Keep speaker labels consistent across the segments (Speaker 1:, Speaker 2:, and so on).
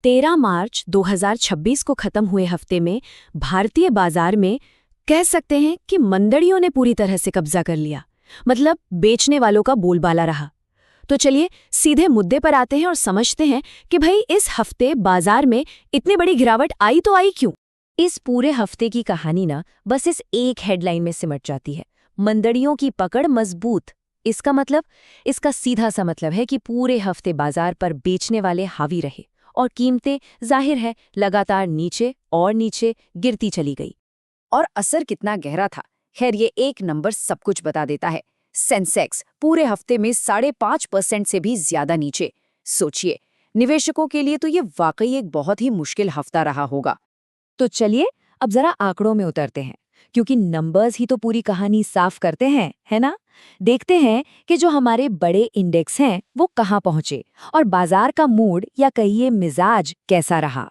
Speaker 1: 13 मार्च 2026 को खत्म हुए हफ्ते में भारतीय बाजार में कह सकते हैं कि मंदड़ियों ने पूरी तरह से कब्जा कर लिया। मतलब बेचने वालों का बोलबाला रहा। तो चलिए सीधे मुद्दे पर आते हैं और समझते हैं कि भाई इस हफ्ते बाजार में इतनी बड़ी गिरावट आई तो आई क्यों।
Speaker 2: इस पूरे हफ्ते की कहानी ना बस इस एक हेडलाइन में सिमट जाती है, मंदड़ियों की पकड़ मजबूत। इसका सीधा सा मतलब है कि पूरे हफ्ते बाजार पर बेचने वाले हावी रहे और कीमतें जाहिर है लगातार नीचे और नीचे गिरती चली गई। और असर कितना गहरा था, खैर ये एक नंबर सब कुछ बता देता है। सेंसेक्स पूरे हफ्ते में 5.5% से भी ज्यादा नीचे। सोचिए, निवेशकों के लिए तो ये वाकई एक बहुत ही मुश्किल हफ्ता रहा होगा। तो चलिए अब जरा आंकड़ों में उतरते हैं, क्योंकि नंबर्स ही तो पूरी कहानी साफ करते हैं, है ना। देखते हैं कि जो हमारे बड़े इंडेक्स हैं वो कहाँ पहुंचे और बाजार का मूड या कहिए मिजाज कैसा रहा।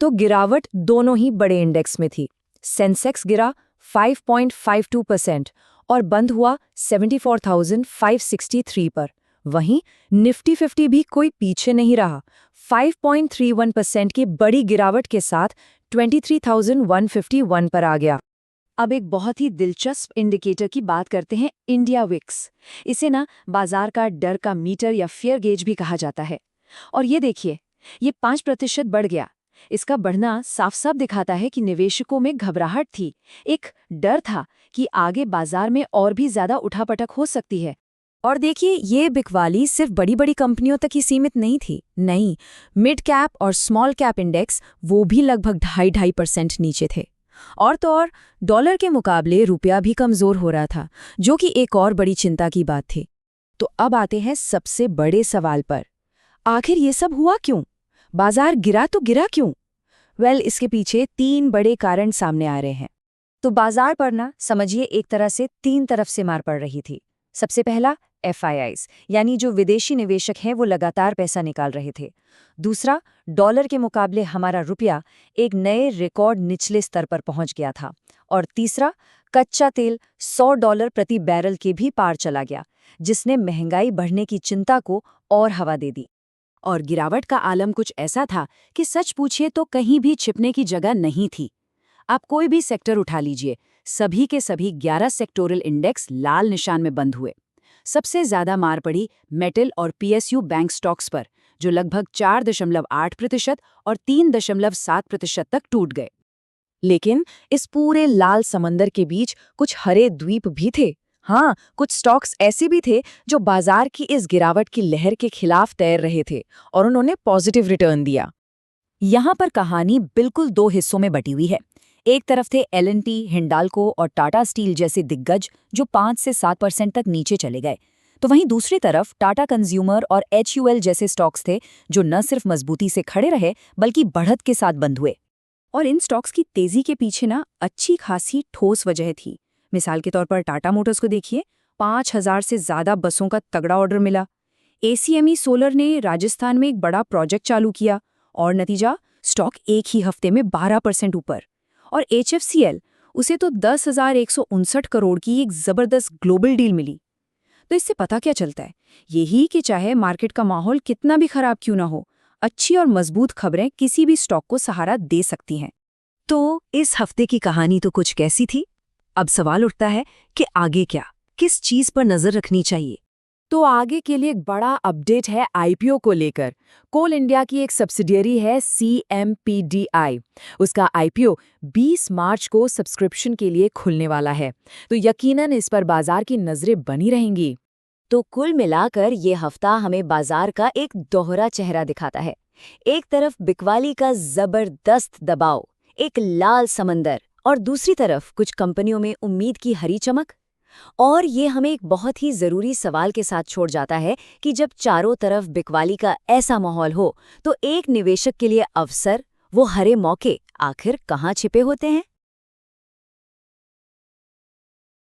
Speaker 2: तो गिरावट दोनों ही बड़े इंडेक्स में थी। सेंसेक्स गिरा 5.52% और बंद हुआ 74,563 पर। वहीं निफ्टी 50 भी कोई पीछे नहीं रहा, 5.31% की बड़ी गिरावट के साथ 23,151 पर आ गया। अब एक बहुत ही दिलचस्प इंडिकेटर की बात करते हैं, इंडिया विक्स। इसे ना बाजार का डर का मीटर या फियर गेज भी कहा जाता है। और ये देखिए, ये 5% बढ़ गया। इसका बढ़ना साफ साफ दिखाता है कि निवेशकों में घबराहट थी, एक डर था कि आगे बाजार में और भी ज्यादा उठापटक हो सकती है। और देखिए, ये बिकवाली सिर्फ बड़ी बड़ी कंपनियों तक ही सीमित नहीं थी। नहीं, मिड कैप और स्मॉल कैप इंडेक्स वो भी लगभग 2.5% नीचे थे। और तो और डॉलर के मुकाबले रुपया भी कमजोर हो रहा था, जो कि एक और बड़ी चिंता की बात थी। तो अब आते हैं सबसे बड़े सवाल पर, आखिर ये सब हुआ क्यों? बाजार गिरा तो गिरा क्यों? इसके पीछे 3 बड़े कारण सामने आ रहे हैं। तो बाजार पर ना समझिए एक तरह से 3 तरफ से मार पड़ रही थी। सबसे पहला FIIs, यानी जो विदेशी निवेशक हैं वो लगातार पैसा निकाल रहे थे। दूसरा, डॉलर के मुकाबले हमारा रुपया एक नए रिकॉर्ड निचले स्तर पर पहुंच गया था। और तीसरा, कच्चा तेल $100 प्रति बैरल के भी पार चला गया, जिसने महंगाई बढ़ने की चिंता को और हवा दे दी। और गिरावट का आलम कुछ ऐसा था कि सच पूछिए तो कहीं भी छिपने की जगह नहीं थी। आप कोई भी सेक्टर उठा लीजिए, सभी के सभी 11 सेक्टोरल इंडेक्स लाल निशान में बंद हुए। सबसे ज्यादा मार पड़ी मेटल और PSU बैंक स्टॉक्स पर, जो लगभग 4.8% और 3.7% तक टूट गए। लेकिन इस पूरे लाल समंदर के बीच कुछ हरे द्वीप भी थे। हाँ, कुछ स्टॉक्स ऐसे भी थे जो बाजार की इस गिरावट की लहर के खिलाफ तैर रहे थे और उन्होंने पॉजिटिव रिटर्न दिया। यहाँ पर कहानी बिल्कुल 2 हिस्सों में बटी हुई है। एक तरफ थे L&T, हिंडाल्को और टाटा स्टील जैसे दिग्गज, जो 5 से 7% तक नीचे चले गए। तो वहीं दूसरी तरफ टाटा कंज्यूमर और HUL जैसे स्टॉक्स थे, जो न सिर्फ मजबूती से खड़े रहे बल्कि बढ़त के साथ बंद हुए। और इन स्टॉक्स की तेजी के पीछे ना अच्छी खासी ठोस वजह थी। मिसाल के तौर पर टाटा मोटर्स को देखिए, 5,000 से ज्यादा बसों का तगड़ा ऑर्डर मिला। ACME सोलर ने राजस्थान में एक बड़ा प्रोजेक्ट चालू किया और नतीजा, स्टॉक एक ही हफ्ते में 12% ऊपर। और HFCL, उसे तो 10,159 करोड़ की एक जबरदस्त ग्लोबल डील मिली। तो इससे पता क्या चलता है? यही कि चाहे मार्केट का माहौल कितना भी खराब क्यों ना हो, अच्छी और मजबूत खबरें किसी भी स्टॉक को सहारा दे सकती हैं। तो इस हफ्ते की कहानी तो कुछ कैसी थी। अब सवाल उठता है कि आगे क्या, किस चीज पर नजर रखनी चाहिए। तो आगे के लिए एक बड़ा अपडेट है IPO को लेकर। कोल इंडिया की एक सब्सिडियरी है CMPDI, उसका IPO 20 मार्च को सब्सक्रिप्शन के लिए खुलने वाला है। तो यकीनन इस पर बाजार की नजरें बनी रहेंगी। तो कुल मिलाकर ये हफ्ता हमें बाजार का एक दोहरा चेहरा दिखाता है। एक तरफ बिकवाली का जबरदस्त दबाव, एक लाल समंदर, और दूसरी तरफ कुछ कंपनियों में उम्मीद की हरी चमक। और ये हमें एक बहुत ही जरूरी सवाल के साथ छोड़ जाता है कि जब चारों तरफ बिकवाली का ऐसा माहौल हो, तो एक निवेशक के लिए अवसर, वो हरे मौके आखिर कहाँ छिपे होते हैं।